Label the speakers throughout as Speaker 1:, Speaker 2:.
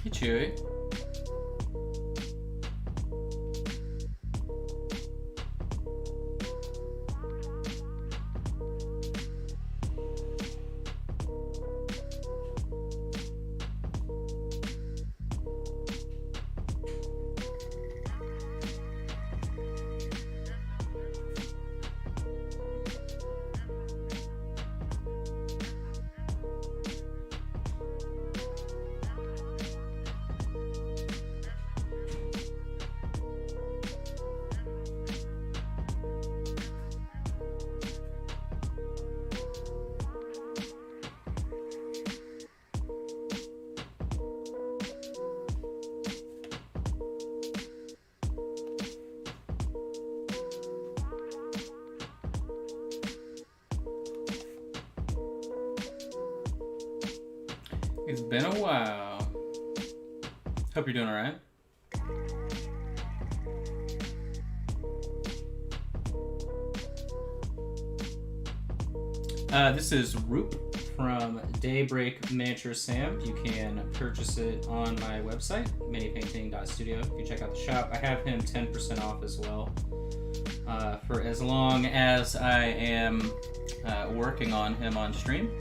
Speaker 1: Hey, Chewy. It's been a while. Hope you're doing alright. This is Roop from Daybreak Miniature Sam. You can purchase it on my website, minipainting.studio. If you check out the shop, I have him 10% off as well. For as long as I am working on him on stream.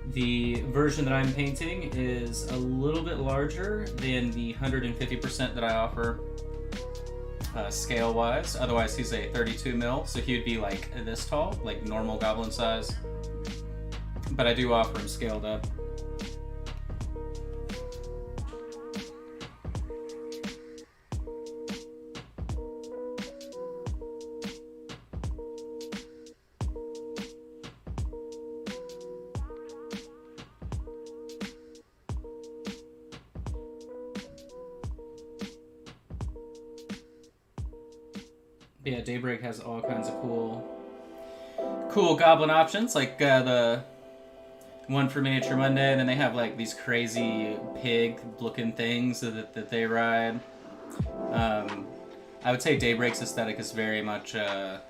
Speaker 1: The version that I'm painting is a little bit larger than the 150% that I offer scale-wise. Otherwise, he's a 32 mil, so he would be like this tall, like normal goblin size. But I do offer him scaled up. Yeah, Daybreak has all kinds of cool goblin options, like the one for Miniature Monday, and then they have like these crazy pig-looking things that they ride. I would say Daybreak's aesthetic is very much, I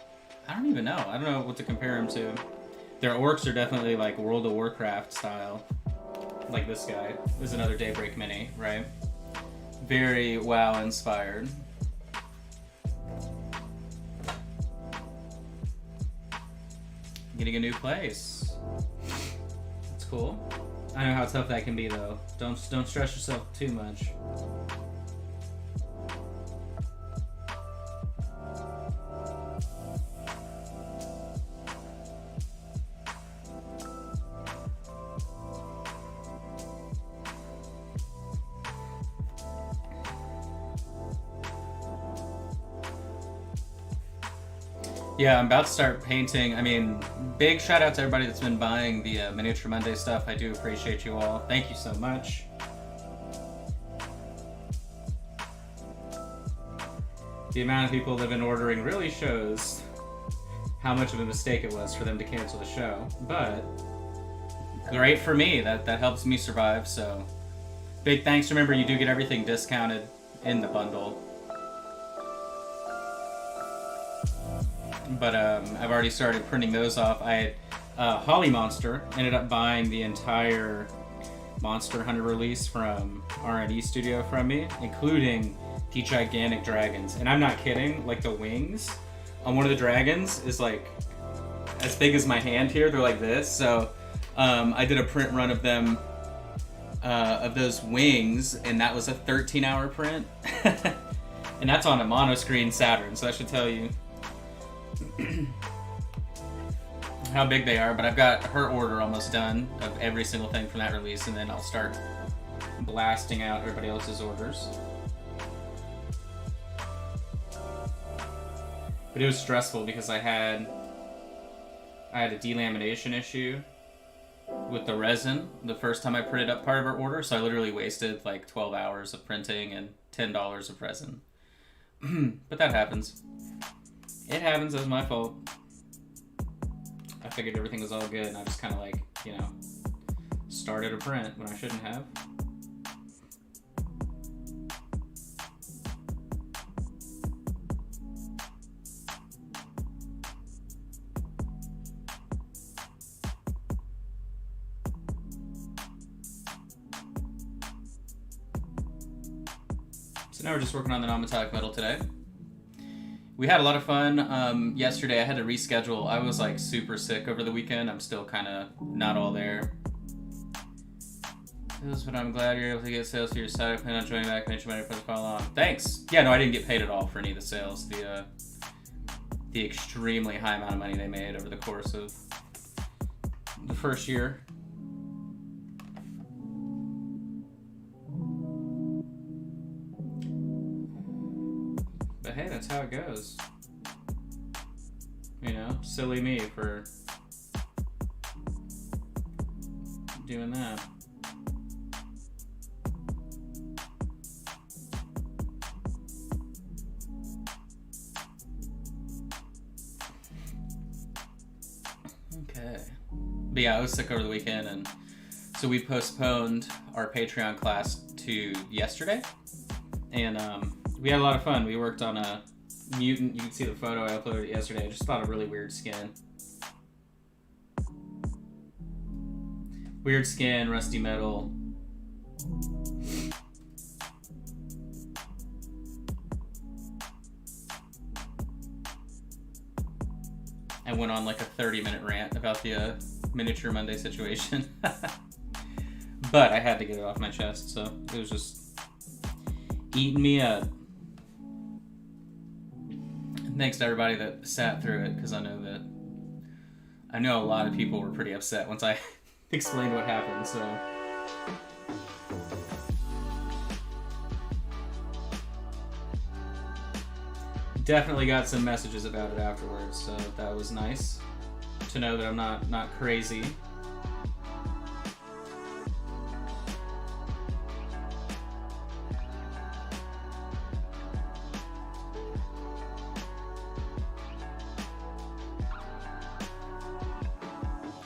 Speaker 1: don't even know. I don't know what to compare them to. Their orcs are definitely like World of Warcraft style. Like this guy. This is another Daybreak mini, right? Very WoW inspired. Getting a new place. That's cool. I know how tough that can be though. Don't stress yourself too much. Yeah, I'm about to start painting. I mean, big shout out to everybody that's been buying the Miniature Monday stuff. I do appreciate you all. Thank you so much. The amount of people that have been ordering really shows how much of a mistake it was for them to cancel the show. But great for me. That helps me survive. So big thanks. Remember, you do get everything discounted in the bundle. But I've already started printing those off. I had Holly Monster ended up buying the entire Monster Hunter release from R&D Studio from me, including the gigantic dragons. And I'm not kidding, like the wings on one of the dragons is like as big as my hand here. They're like this. So I did a print run of them, of those wings, and that was a 13-hour print. And that's on a monoscreen Saturn, so that should tell you how big they are. But I've got her order almost done of every single thing from that release, and then I'll start blasting out everybody else's orders. But it was stressful because I had a delamination issue with the resin the first time I printed up part of her order, so I literally wasted like 12 hours of printing and $10 of resin. But that happens. It happens, that's my fault. I figured everything was all good, and I just kind of like, you know, started a print when I shouldn't have. So now we're just working on the non-metallic metal today. We had a lot of fun yesterday. I had to reschedule. I was like super sick over the weekend. I'm still kind of not all there. But I'm glad you're able to get sales for your site. I plan on joining back and you might put the file on. Thanks. Yeah, no, I didn't get paid at all for any of the sales. The extremely high amount of money they made over the course of the first year. But hey, that's how it goes. You know, silly me for doing that. Okay. But yeah, I was sick over the weekend, and so we postponed our Patreon class to yesterday. And we had a lot of fun. We worked on a mutant. You can see the photo I uploaded yesterday. I just thought a really weird skin. Weird skin, rusty metal. I went on like a 30-minute rant about the Miniature Monday situation. But I had to get it off my chest, so it was just eating me up. Thanks to everybody that sat through it, because I know a lot of people were pretty upset once I explained what happened, so. Definitely got some messages about it afterwards, so that was nice to know that I'm not crazy.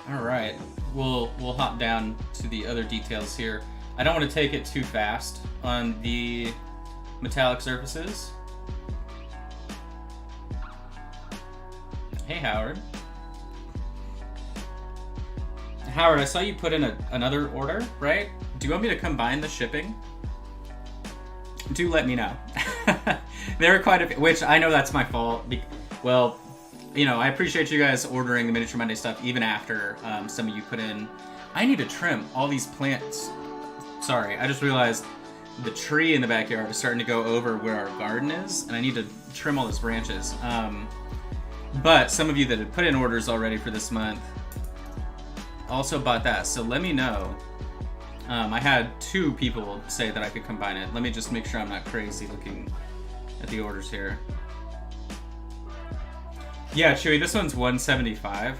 Speaker 1: Alright, we'll hop down to the other details here. I don't want to take it too fast on the metallic surfaces. Hey, Howard. Howard, I saw you put in another order, right? Do you want me to combine the shipping? Do let me know. There are quite a few, which I know that's my fault. Well, you know, I appreciate you guys ordering the Miniature Monday stuff even after some of you put in. I need to trim all these plants. Sorry, I just realized the tree in the backyard is starting to go over where our garden is, and I need to trim all those branches. But some of you that had put in orders already for this month also bought that, so let me know. I had 2 people say that I could combine it. Let me just make sure I'm not crazy looking at the orders here. Yeah, Chewy, this one's $175.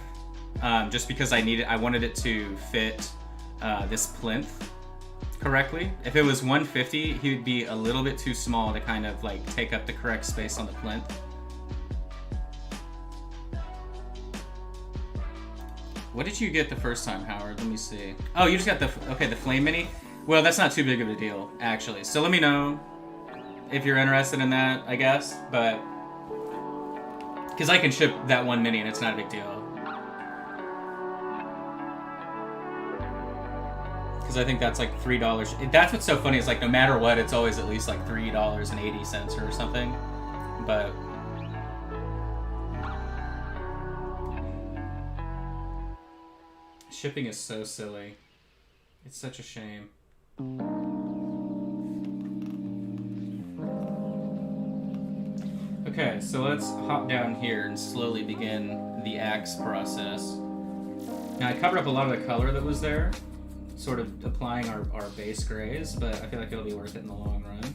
Speaker 1: Just because I wanted it to fit this plinth correctly. If it was $150, he would be a little bit too small to kind of like take up the correct space on the plinth. What did you get the first time, Howard? Let me see. Oh, you just got the Flame Mini? Well, that's not too big of a deal, actually. So let me know if you're interested in that, I guess. But because I can ship that one mini and it's not a big deal. Because I think that's like $3. That's what's so funny is like no matter what, it's always at least like $3.80 or something. But shipping is so silly. It's such a shame. Okay, so let's hop down here and slowly begin the axe process. Now I covered up a lot of the color that was there, sort of applying our base grays, but I feel like it'll be worth it in the long run.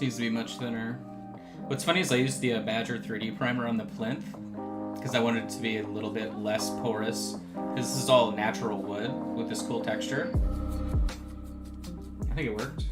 Speaker 1: Needs to be much thinner. What's funny is I used the Badger 3D primer on the plinth because I wanted it to be a little bit less porous because this is all natural wood with this cool texture. I think it worked.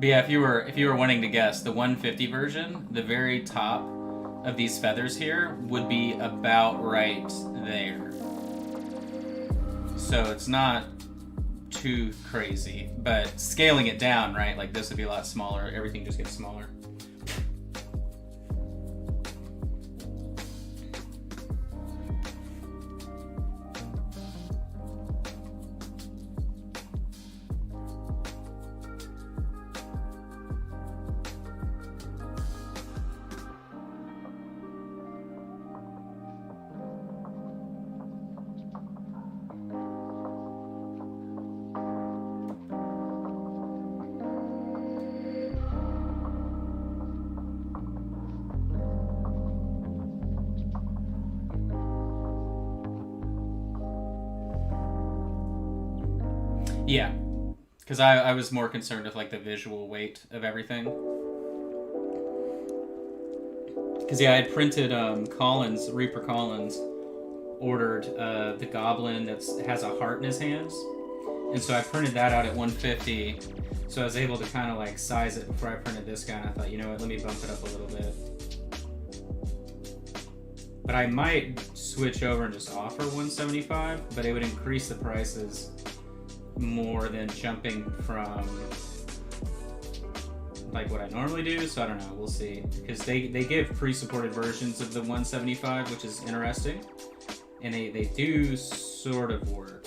Speaker 1: But yeah, if you were wanting to guess, the 150 version, the very top of these feathers here would be about right there. So it's not too crazy, but scaling it down, right? Like this would be a lot smaller. Everything just gets smaller. Yeah, because I was more concerned with like the visual weight of everything. Because yeah, I had printed Reaper Collins ordered the goblin that has a heart in his hands, and so I printed that out at 150. So I was able to kind of like size it before I printed this guy, and I thought, you know what, let me bump it up a little bit. But I might switch over and just offer 175, but it would increase the prices more than jumping from like what I normally do, so I don't know, we'll see. Because they give pre-supported versions of the 175, which is interesting, and they do sort of work.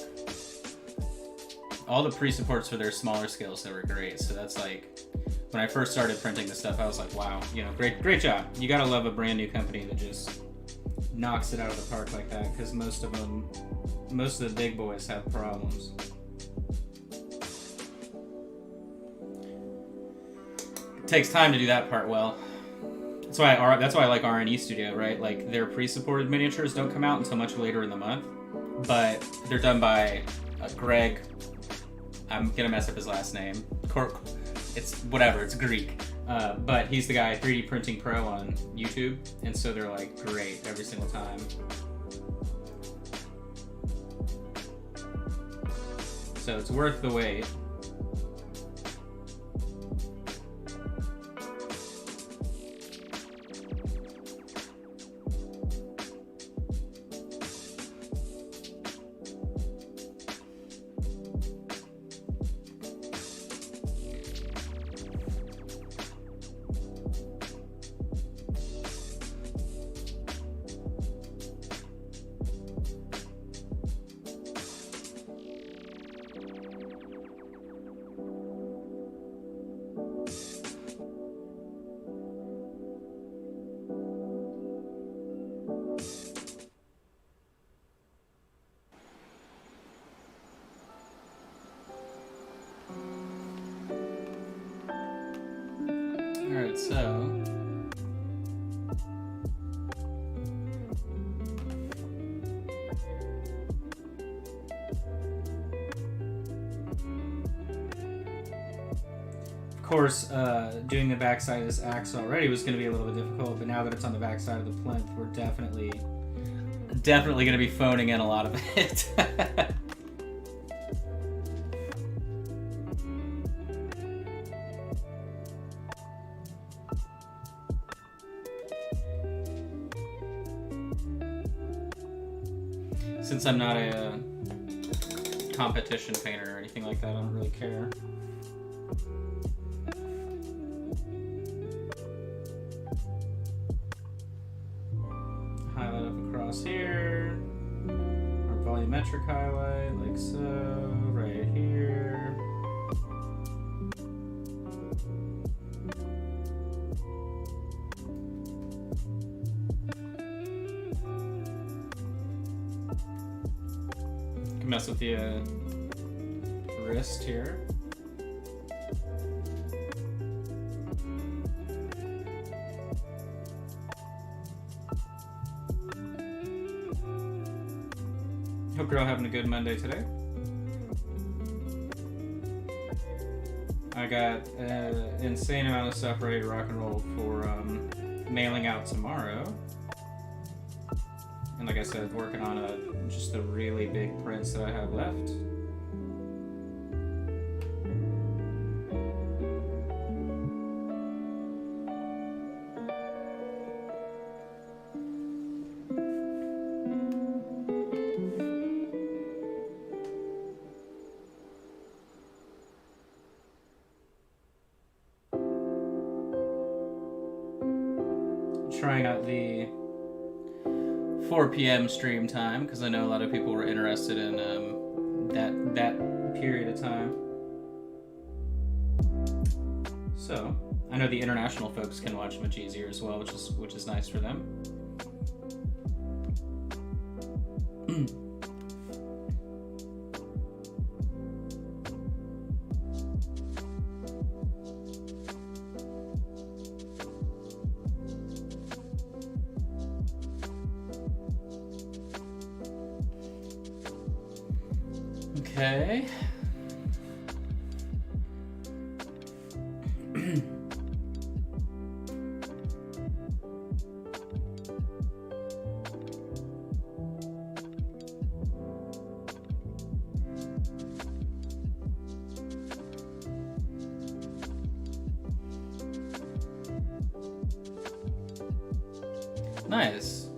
Speaker 1: All the pre-supports for their smaller scales, they were great, so that's like, when I first started printing this stuff, I was like, wow, you know, great job. You gotta love a brand new company that just knocks it out of the park like that, because most of the big boys have problems. Takes time to do that part well. That's why I like RNE Studio, right? Like their pre-supported miniatures don't come out until much later in the month, but they're done by Greg. I'm gonna mess up his last name. It's whatever. It's Greek, but he's the guy 3D Printing Pro on YouTube, and so they're like great every single time. So it's worth the wait. Alright, so of course, doing the backside of this axe already was going to be a little bit difficult, but now that it's on the backside of the plinth, we're definitely going to be phoning in a lot of it. Since I'm not a competition painter or anything like that, I don't really care. Highlight up across here. Our volumetric highlight, like so, right here. Mess with the wrist here. Hope you're all having a good Monday today. I got an insane amount of stuff ready to rock and roll for mailing out tomorrow. And like I said, working on just the really big prints that I have left. trying out the 4 p.m. stream time because I know a lot of people were interested in that period of time. So I know the international folks can watch much easier as well, which is nice for them. Okay. Nice.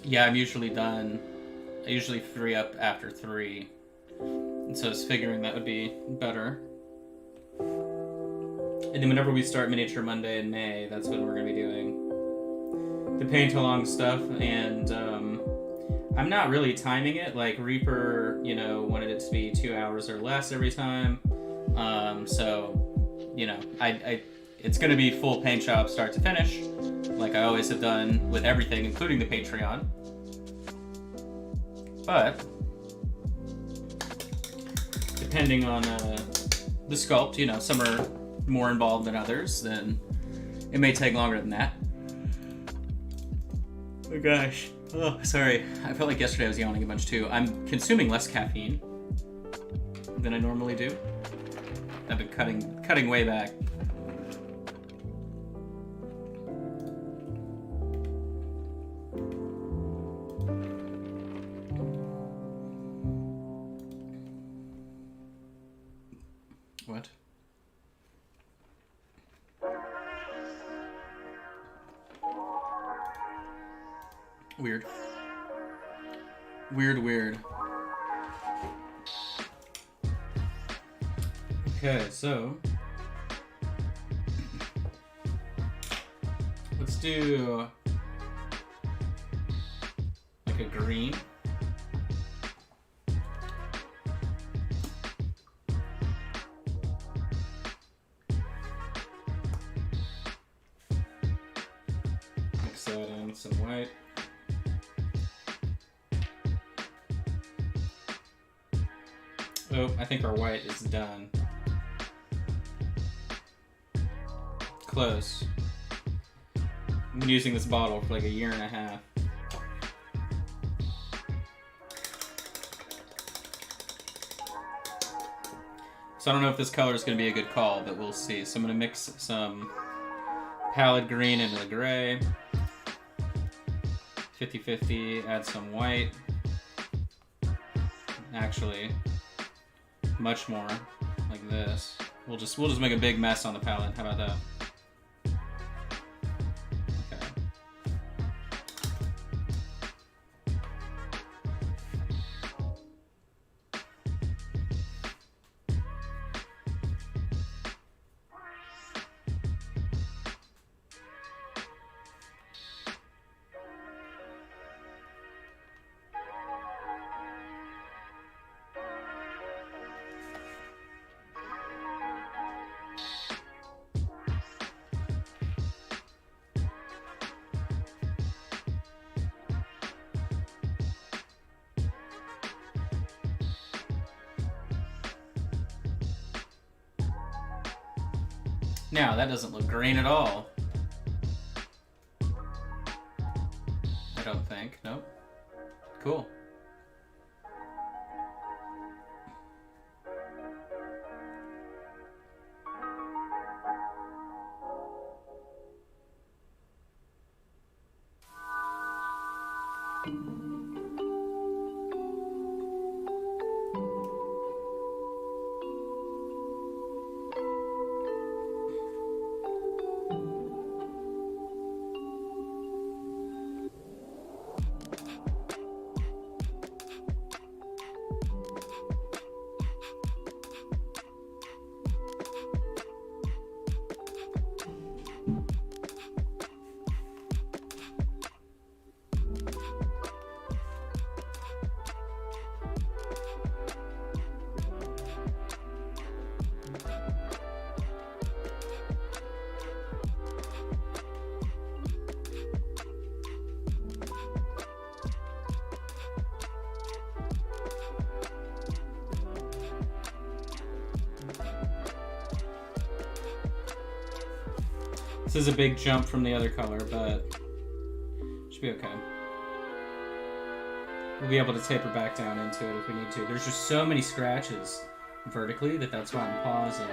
Speaker 1: Yeah, I'm usually done. I usually free up after 3. And so I was figuring that would be better. And then whenever we start Miniature Monday in May, that's when we're going to be doing the paint along stuff. And I'm not really timing it. Like Reaper, you know, wanted it to be 2 hours or less every time. So, you know, it's going to be full paint job start to finish, like I always have done with everything, including the Patreon. But depending on the sculpt, you know, some are more involved than others, then it may take longer than that. Oh gosh. Oh, sorry. I felt like yesterday I was yawning a bunch too. I'm consuming less caffeine than I normally do. I've been cutting way back. What? Weird. Weird. Okay, so let's do like a green. Mix that in with some white. Oh, I think our white is done. Close. I've been using this bottle for like a year and a half. So I don't know if this color is going to be a good call, but we'll see. So I'm going to mix some pallid green into the gray. 50-50, add some white. Actually, much more like this. We'll just make a big mess on the palette. How about that? Okay. Now, that doesn't look green at all. I don't think. Nope. Cool. This is a big jump from the other color, but should be okay. We'll be able to taper back down into it if we need to. There's just so many scratches vertically that's why I'm pausing.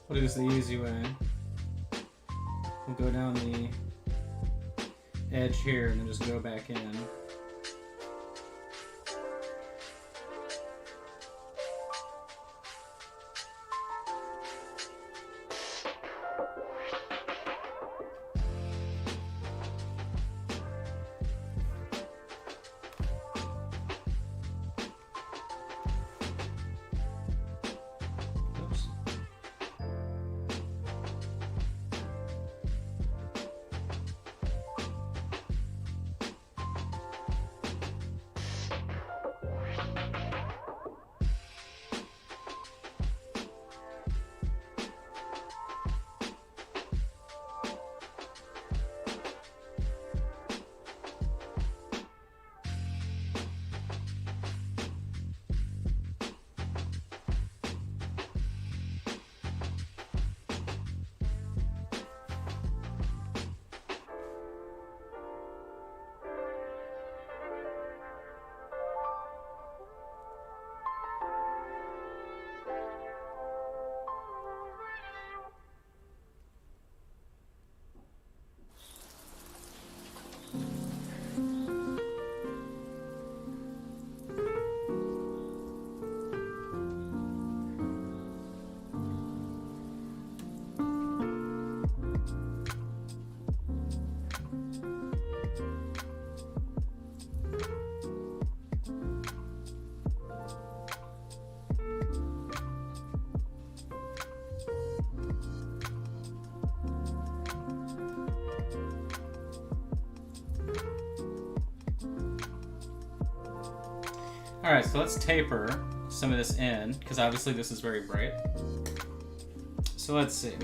Speaker 1: We'll do this the easy way. We'll go down the edge here and then just go back in. Alright, so let's taper some of this in, because obviously this is very bright. So let's see.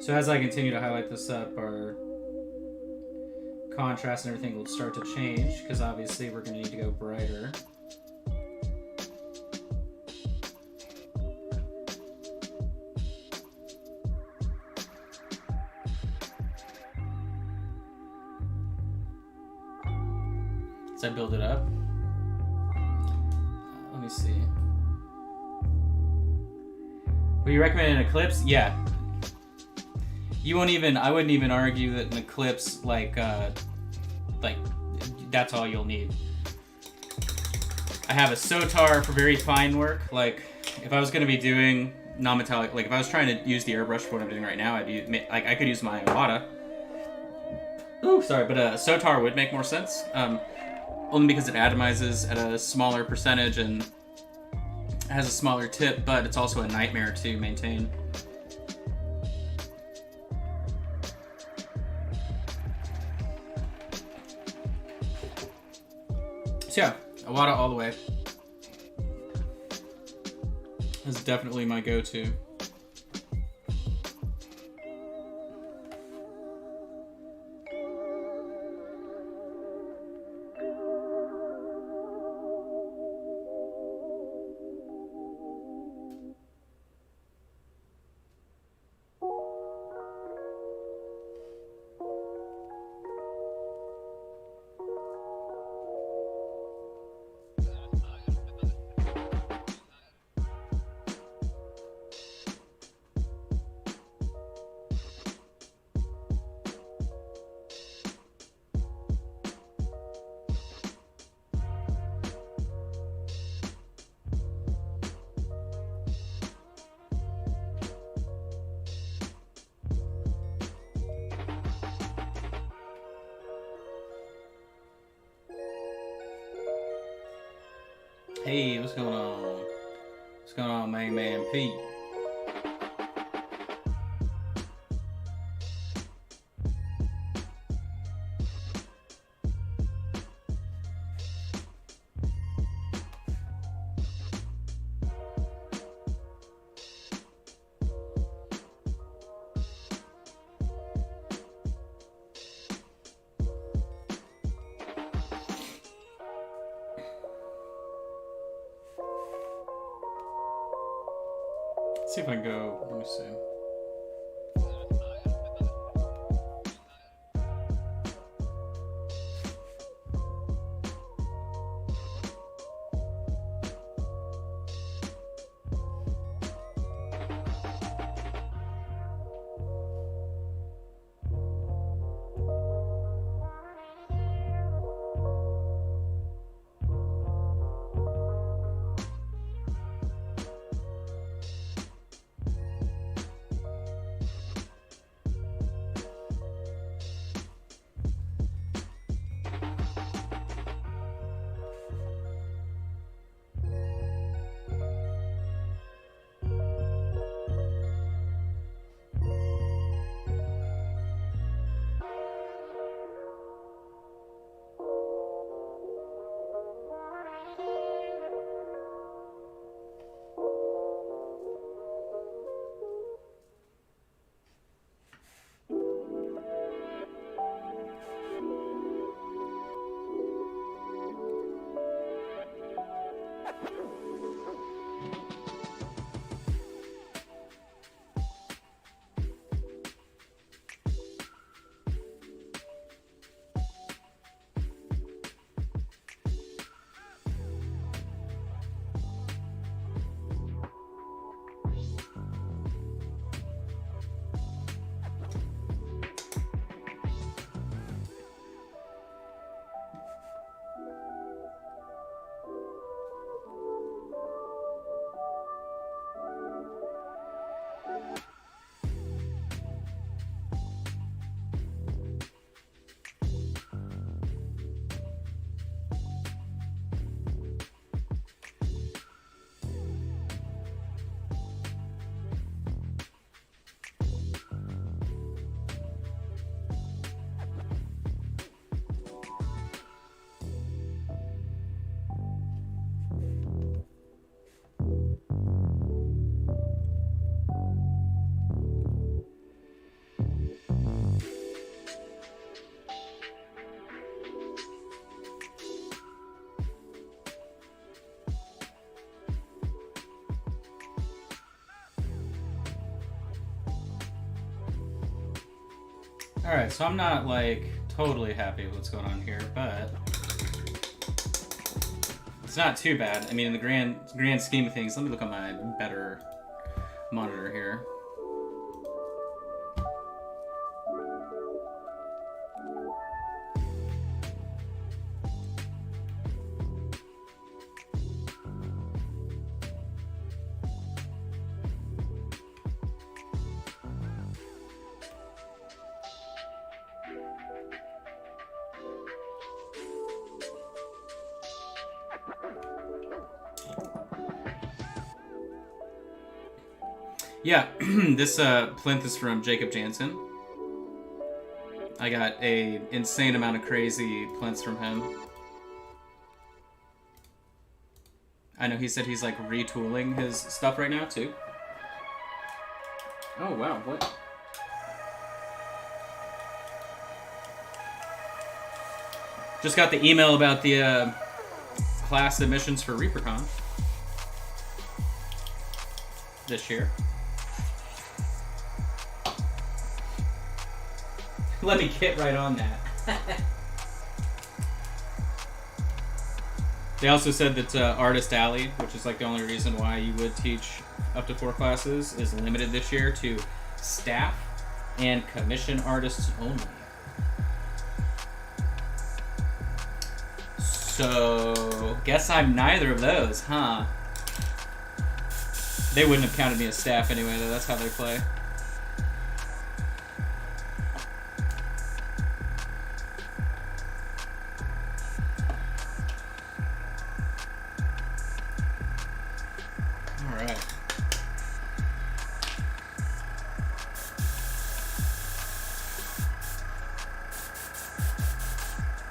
Speaker 1: So as I continue to highlight this up, our contrast and everything will start to change, because obviously we're going to need to go brighter. As I build it up. Let me see. Would you recommend an eclipse? Yeah. I wouldn't even argue that an eclipse, like that's all you'll need. I have a sotar for very fine work. Like, if I was going to be doing non-metallic, like if I was trying to use the airbrush for what I'm doing right now, I could use my Iwata. Ooh, sorry, but a sotar would make more sense. Only because it atomizes at a smaller percentage and has a smaller tip, but it's also a nightmare to maintain. So yeah, Iwata all the way. This is definitely my go-to. Hey, what's going on? What's going on, main man Pete? See if I can go, let me see. Alright, so I'm not, like, totally happy with what's going on here, but it's not too bad. I mean, in the grand scheme of things, let me look on my better monitor here. Yeah, this plinth is from Jacob Jansen. I got a insane amount of crazy plinths from him. I know he said he's like retooling his stuff right now too. Oh wow, what? Just got the email about the class submissions for ReaperCon this year. Let me get right on that. They also said that Artist Alley, which is like the only reason why you would teach up to 4 classes, is limited this year to staff and commission artists only. So, guess I'm neither of those, huh? They wouldn't have counted me as staff anyway, though. That's how they play.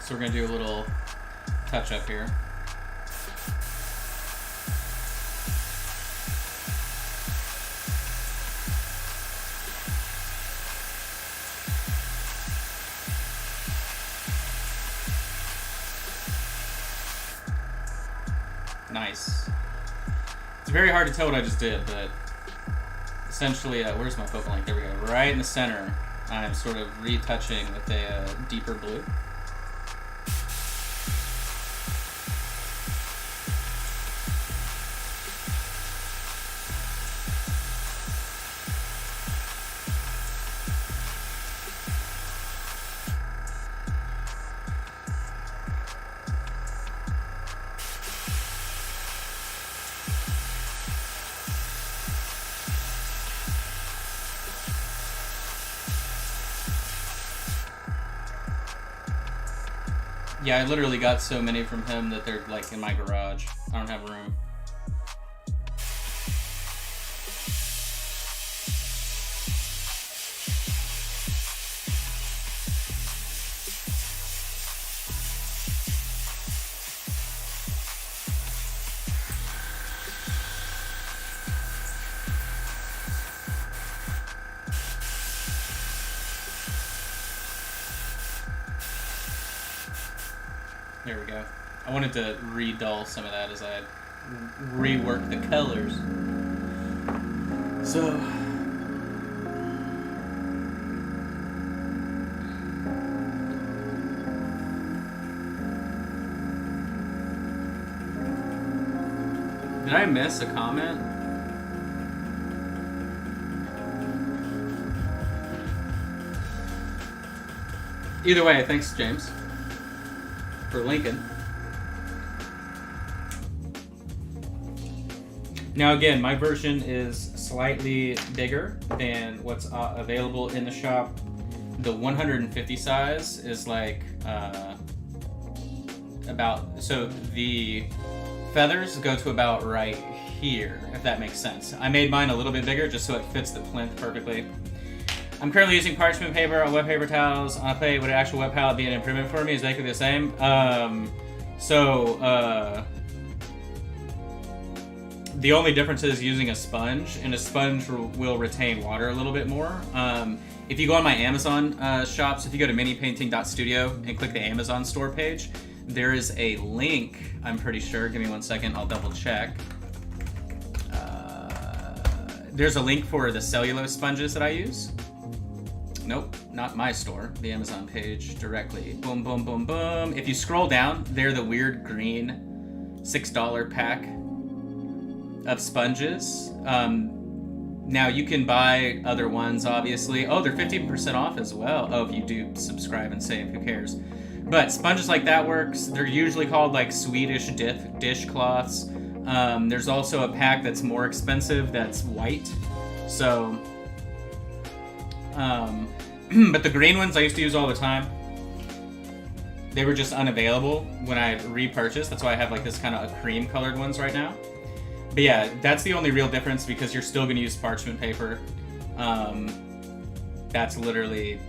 Speaker 1: So we're going to do a little touch up here. Nice. It's very hard to tell what I just did, but essentially, where's my focal length? There we go. Right in the center, I'm sort of retouching with a deeper blue. Yeah, I literally got so many from him that they're like in my garage. I don't have room. There we go. I wanted to re-dull some of that as I rework the colors. So... Did I miss a comment? Either way, thanks, James, for Lincoln. Now again, my version is slightly bigger than what's available in the shop. The 150 size is like so the feathers go to about right here, if that makes sense. I made mine a little bit bigger just so it fits the plinth perfectly. I'm currently using parchment paper on wet paper towels on a plate. Would an actual wet palette be an improvement for me? Is exactly the same. The only difference is using a sponge, and a sponge will retain water a little bit more. If you go on my Amazon shops, if you go to minipainting.studio and click the Amazon store page, there is a link, I'm pretty sure. Give me 1 second, I'll double check. There's a link for the cellulose sponges that I use. Nope, not my store. The Amazon page directly. Boom, boom, boom, boom. If you scroll down, they're the weird green $6 pack of sponges. Now you can buy other ones, obviously. Oh, they're 15% off as well. Oh, if you do subscribe and save, who cares? But sponges like that works. They're usually called like Swedish dishcloths. There's also a pack that's more expensive that's white. So, but the green ones I used to use all the time. They were just unavailable when I repurchased. That's why I have like this kind of cream colored ones right now. But yeah, that's the only real difference because you're still going to use parchment paper. That's literally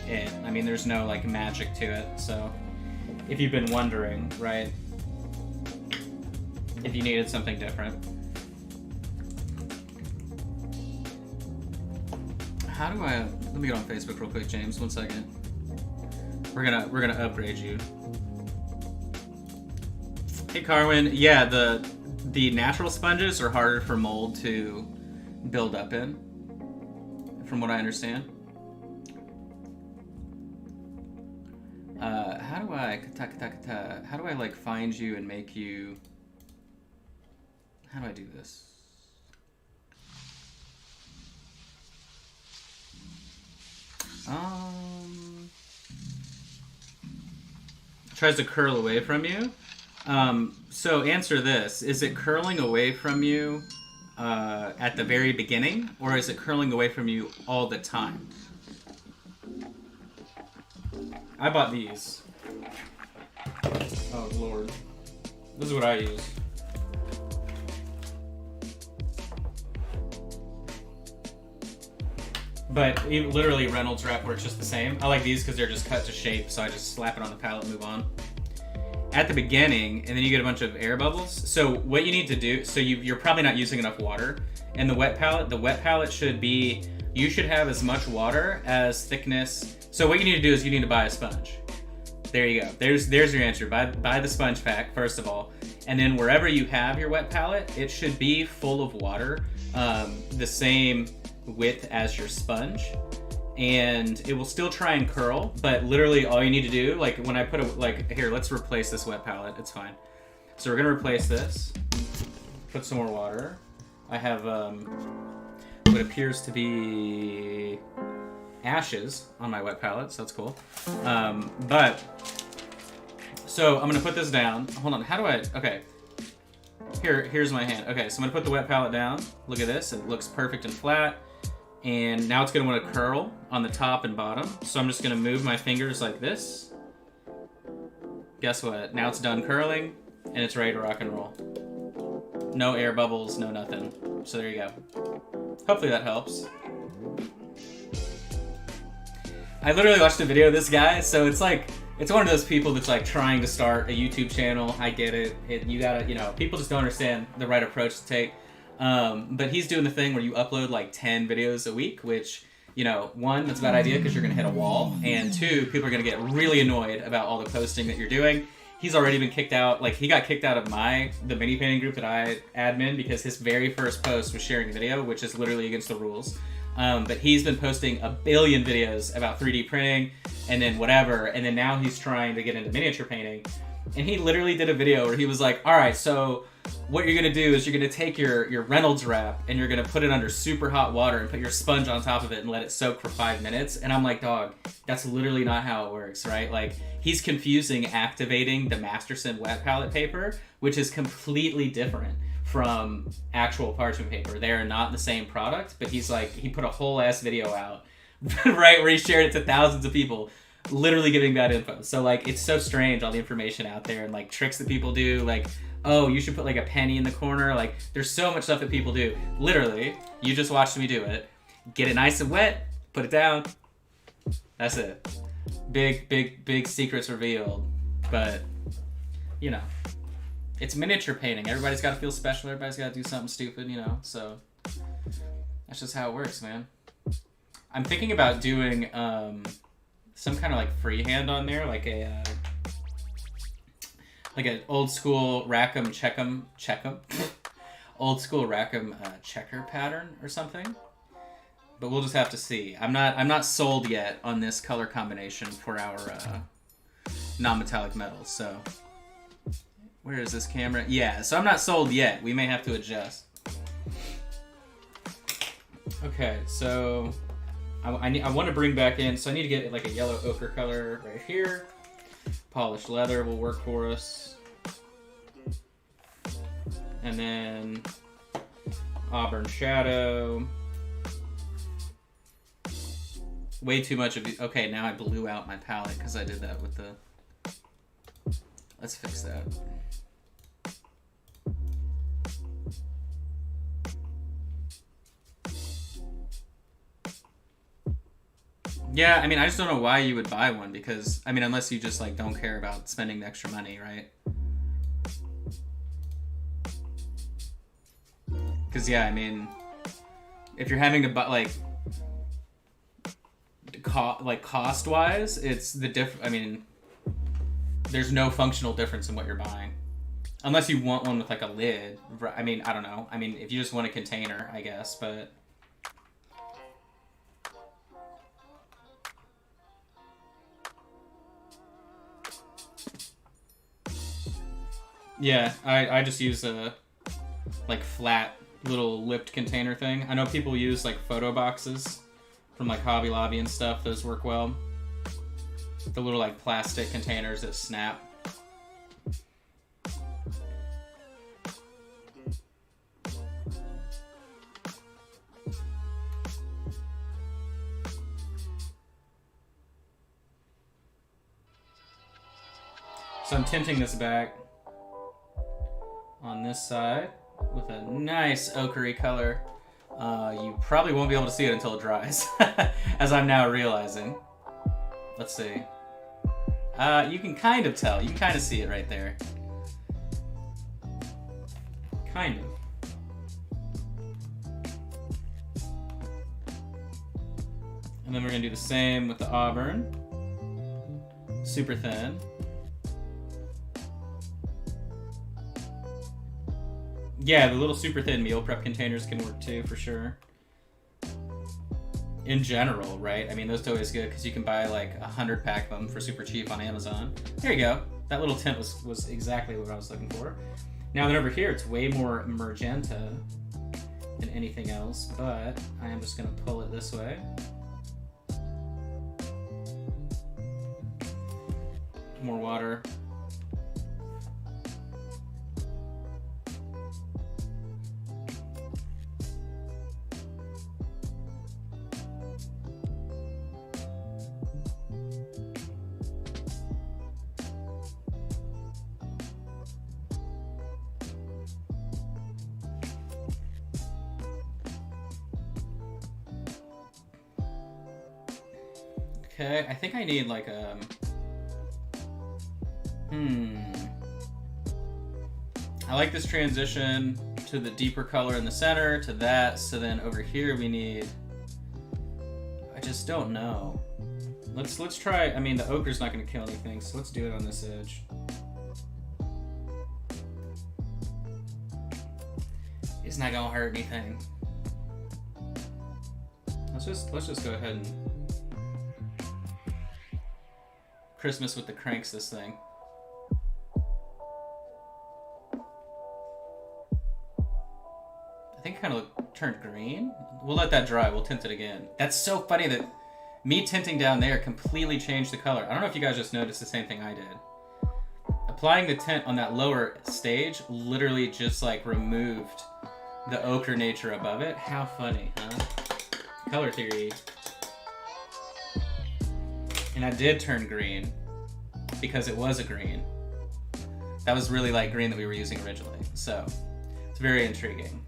Speaker 1: it. I mean, there's no like magic to it. So if you've been wondering, right, if you needed something different. How do I, let me get on Facebook real quick, James, 1 second. We're gonna upgrade you. Hey Carwin, yeah, the natural sponges are harder for mold to build up in, from what I understand. How do I like find you and make you? How do I do this? Tries to curl away from you. So answer this: is it curling away from you at the very beginning, or is it curling away from you all the time? I bought these. Oh Lord, this is what I use. But literally Reynolds wrap works just the same. I like these because they're just cut to shape, so I just slap it on the palette and move on. At the beginning, and then you get a bunch of air bubbles. So what you need to do, so you're probably not using enough water. And the wet palette should be, you should have as much water as thickness. So what you need to do is you need to buy a sponge. There you go. There's your answer. Buy the sponge pack, first of all. And then wherever you have your wet palette, it should be full of water. The same width as your sponge, and it will still try and curl, but literally all you need to do, like when I put here, let's replace this wet palette, it's fine. So we're gonna replace this, put some more water. I have what appears to be ashes on my wet palette, so that's cool. But so I'm gonna put this down. Hold on, how do I, okay. Here's my hand. Okay, so I'm gonna put the wet palette down. Look at this, it looks perfect and flat. And now it's gonna wanna curl on the top and bottom. So I'm just gonna move my fingers like this. Guess what? Now it's done curling and it's ready to rock and roll. No air bubbles, no nothing. So there you go. Hopefully that helps. I literally watched a video of this guy, so it's like, it's one of those people that's like trying to start a YouTube channel. I get it. You gotta, people just don't understand the right approach to take. But he's doing the thing where you upload like 10 videos a week, which, one, that's a bad idea because you're going to hit a wall. And two, people are going to get really annoyed about all the posting that you're doing. He's already been kicked out. Like, he got kicked out of the mini painting group that I admin because his very first post was sharing a video, which is literally against the rules. But he's been posting a billion videos about 3D printing and then whatever. And then now he's trying to get into miniature painting. And he literally did a video where he was like, all right, so what you're going to do is you're going to take your Reynolds wrap and you're going to put it under super hot water and put your sponge on top of it and let it soak for 5 minutes. And I'm like, dog, that's literally not how it works, right? Like, he's confusing activating the Masterson wet palette paper, which is completely different from actual parchment paper. They are not the same product, but he's like, he put a whole ass video out, right, where he shared it to thousands of people, literally giving bad info. So like, it's so strange, all the information out there and like tricks that people do, like, oh, you should put like a penny in the corner. Like, there's so much stuff that people do. Literally, you just watched me do it. Get it nice and wet, put it down. That's it. Big secrets revealed. But, it's miniature painting. Everybody's got to feel special. Everybody's got to do something stupid, So that's just how it works, man. I'm thinking about doing some kind of like freehand on there, like a like an old school Rackham Checkham old school Rackham checker pattern or something. but we'll just have to see. I'm not sold yet on this color combination for our non-metallic metals. So where is this camera? Yeah, so I'm not sold yet. We may have to adjust. Okay, so I want to bring back in, so I need to get like a yellow ochre color right here. Polished leather will work for us. And then auburn shadow. Way too much of the... Okay, now I blew out my palette because I did that with the... Let's fix that. Yeah, I mean, I just don't know why you would buy one because, I mean, unless you just, like, don't care about spending the extra money, right? Because, yeah, I mean, if you're having to buy, like cost-wise, it's the I mean, there's no functional difference in what you're buying. Unless you want one with, like, a lid. I mean, I don't know. I mean, if you just want a container, I guess, but... Yeah, I just use a, like, flat little lipped container thing. I know people use, like, photo boxes from, like, Hobby Lobby and stuff. Those work well. The little, like, plastic containers that snap. So I'm tinting this back on this side with a nice ochre color. You probably won't be able to see it until it dries, as I'm now realizing. Let's see. You can kind of tell. You can kind of see it right there. Kind of. And then we're going to do the same with the auburn. Super thin. Yeah, the little super thin meal prep containers can work too, for sure. In general, right? I mean, those are always good because you can buy like 100 pack of them for super cheap on Amazon. There you go. That little tint was exactly what I was looking for. Now then over here, it's way more magenta than anything else, but I am just gonna pull it this way. More water. Okay, I think I need like a... I like this transition to the deeper color in the center, to that, so then over here we need... I just don't know. Let's try, I mean the ochre's not going to kill anything, so let's do it on this edge. It's not going to hurt anything. Let's just go ahead and Christmas with the cranks this thing. I think it kind of turned green. We'll let that dry. We'll tint it again. That's so funny that me tinting down there completely changed the color. I don't know if you guys just noticed the same thing I did. Applying the tint on that lower stage literally just like removed the ochre nature above it. How funny, huh? Color theory. And I did turn green because it was a green. That was really like green that we were using originally. So it's very intriguing.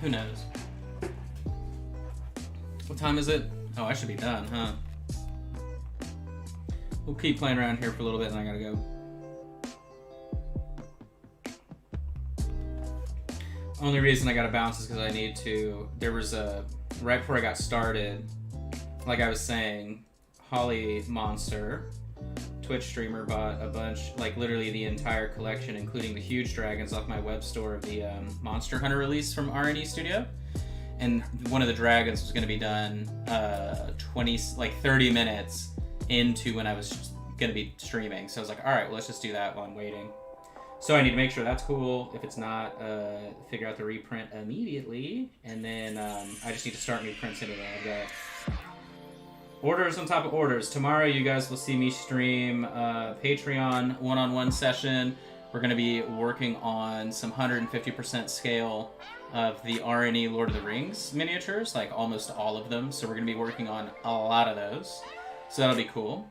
Speaker 1: Who knows? What time is it? Oh, I should be done, huh? We'll keep playing around here for a little bit and I gotta go. Only reason I gotta bounce is because I need to... There was a... Right before I got started, like I was saying, Holly Monster Twitch streamer bought a bunch, like literally the entire collection, including the huge dragons off my web store of the Monster Hunter release from R&E Studio. And one of the dragons was going to be done 30 minutes into when I was going to be streaming. So I was like, all right, well, let's just do that while I'm waiting. So I need to make sure that's cool. If it's not, figure out the reprint immediately. And then I just need to start new prints anyway. I've got orders on top of orders. Tomorrow you guys will see me stream Patreon one-on-one session. We're going to be working on some 150% scale of the R&E Lord of the Rings miniatures, like almost all of them. So we're going to be working on a lot of those. So that'll be cool.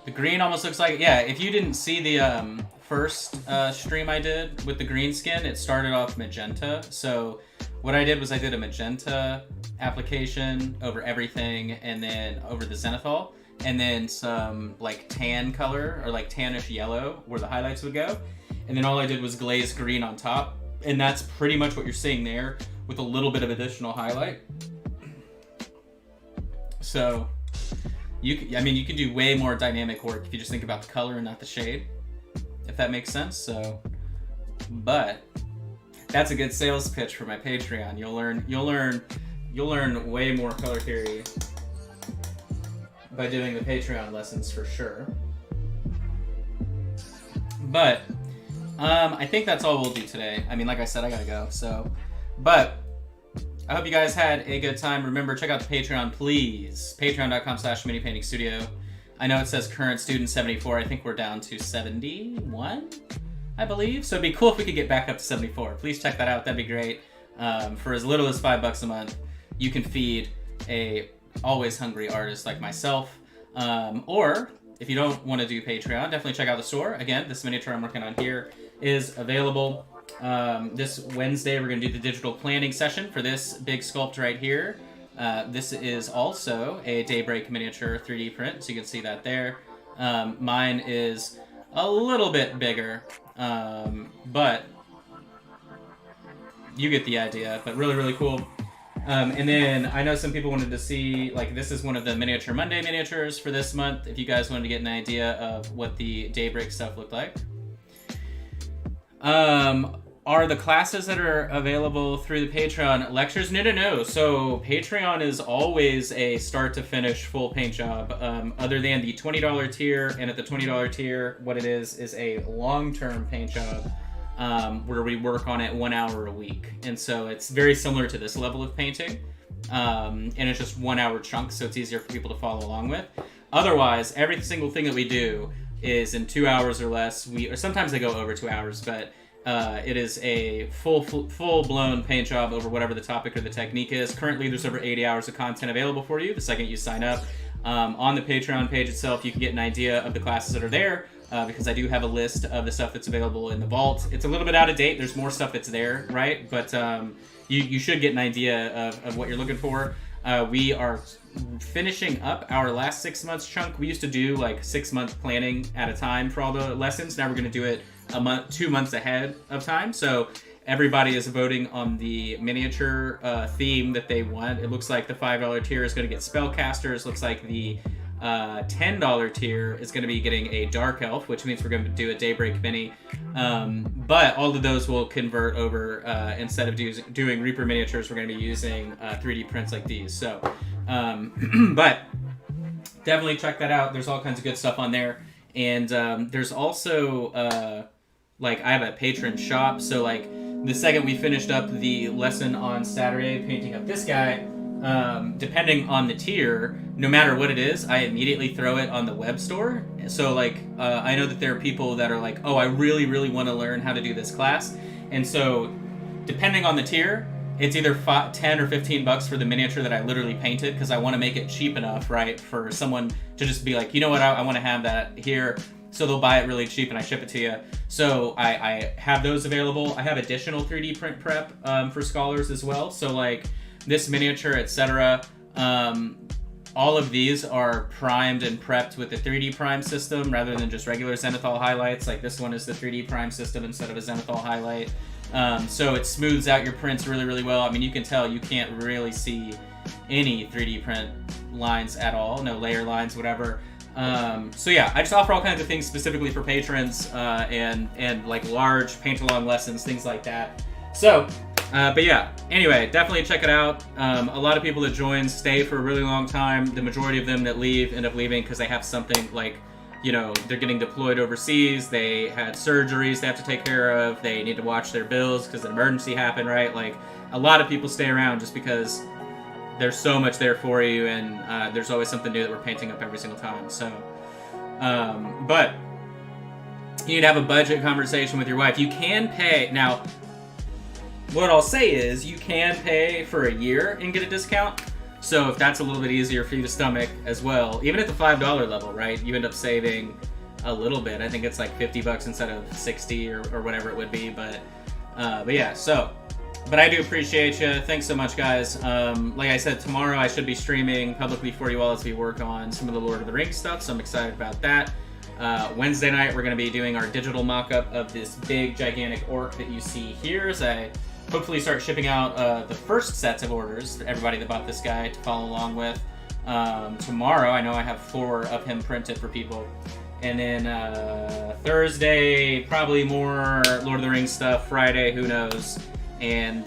Speaker 1: The green almost looks like, yeah, if you didn't see the first stream I did with the green skin, it started off magenta. So what I did was I did a magenta application over everything and then over the zenithal, and then some like tan color or like tannish yellow where the highlights would go. And then all I did was glaze green on top. And that's pretty much what you're seeing there with a little bit of additional highlight. So you can do way more dynamic work if you just think about the color and not the shade, if that makes sense. So, but that's a good sales pitch for my Patreon. You'll learn way more color theory by doing the Patreon lessons for sure. But I think that's all we'll do today. I mean, like I said, I gotta go. So, but I hope you guys had a good time. Remember, check out the Patreon, please. Patreon.com/minipaintingstudio. I know it says current student 74. I think we're down to 71, I believe. So it'd be cool if we could get back up to 74. Please check that out. That'd be great. For as little as $5 a month, you can feed a always hungry artist like myself. Or if you don't want to do Patreon, definitely check out the store. Again, this miniature I'm working on here is available. This Wednesday, we're going to do the digital planning session for this big sculpt right here. This is also a Daybreak miniature 3D print, so you can see that there. Mine is a little bit bigger, but you get the idea, but really, really cool. And then I know some people wanted to see, like, this is one of the Miniature Monday miniatures for this month, if you guys wanted to get an idea of what the Daybreak stuff looked like. Are the classes that are available through the Patreon lectures? No. So Patreon is always a start to finish full paint job, other than the $20 tier. And at the $20 tier, what it is a long-term paint job, where we work on it 1 hour a week. And so it's very similar to this level of painting. And it's just 1 hour chunks, so it's easier for people to follow along with. Otherwise, every single thing that we do is in 2 hours or less. Or sometimes they go over 2 hours, but it is a full-blown paint job over whatever the topic or the technique is. Currently, there's over 80 hours of content available for you the second you sign up. On the Patreon page itself, you can get an idea of the classes that are there, because I do have a list of the stuff that's available in the vault. It's a little bit out of date. There's more stuff that's there, right? But you should get an idea of what you're looking for. We are finishing up our last 6 months chunk. We used to do like 6 month planning at a time for all the lessons. Now we're going to do it a month, 2 months ahead of time. So everybody is voting on the miniature theme that they want. It looks like the $5 tier is going to get spellcasters. Looks like the $10 tier is going to be getting a dark elf, which means we're going to do a Daybreak mini. But all of those will convert over. Instead of doing Reaper miniatures, we're going to be using 3D prints like these. So, but definitely check that out. There's all kinds of good stuff on there. And there's also, like, I have a patron shop. So, like, the second we finished up the lesson on Saturday, painting up this guy, depending on the tier, no matter what it is, I immediately throw it on the web store. So, like, I know that there are people that are like, oh, I really, really want to learn how to do this class. And so, depending on the tier, it's either $10 or $15 for the miniature that I literally painted, because I want to make it cheap enough, right, for someone to just be like, you know what, I want to have that here. So they'll buy it really cheap and I ship it to you. So I have those available. I have additional 3D print prep for scholars as well. So, like, this miniature, etc. All of these are primed and prepped with the 3D prime system rather than just regular zenithal highlights. Like, this one is the 3D prime system instead of a zenithal highlight. So it smooths out your prints really, really well. I mean, you can tell you can't really see any 3D print lines at all, no layer lines, whatever. So yeah, I just offer all kinds of things specifically for patrons, and like large paint-along lessons, things like that. So, but yeah, anyway, definitely check it out. A lot of people that join stay for a really long time. The majority of them that leave end up leaving because they have something like, you know, they're getting deployed overseas, they had surgeries they have to take care of, they need to watch their bills because an emergency happened, right? Like, a lot of people stay around just because there's so much there for you, and there's always something new that we're painting up every single time. So, but you need to have a budget conversation with your wife. You can pay. Now, what I'll say is you can pay for a year and get a discount. So if that's a little bit easier for you to stomach as well, even at the $5 level, right, you end up saving a little bit. I think it's like $50 instead of 60 or whatever it would be. But yeah, so, but I do appreciate you. Thanks so much, guys. Like I said, tomorrow I should be streaming publicly for you all as we work on some of the Lord of the Rings stuff, so I'm excited about that. Wednesday night, we're going to be doing our digital mock-up of this big, gigantic orc that you see here as I hopefully start shipping out the first sets of orders for everybody that bought this guy to follow along with. Tomorrow, I know I have 4 of him printed for people. And then Thursday, probably more Lord of the Rings stuff. Friday, who knows. And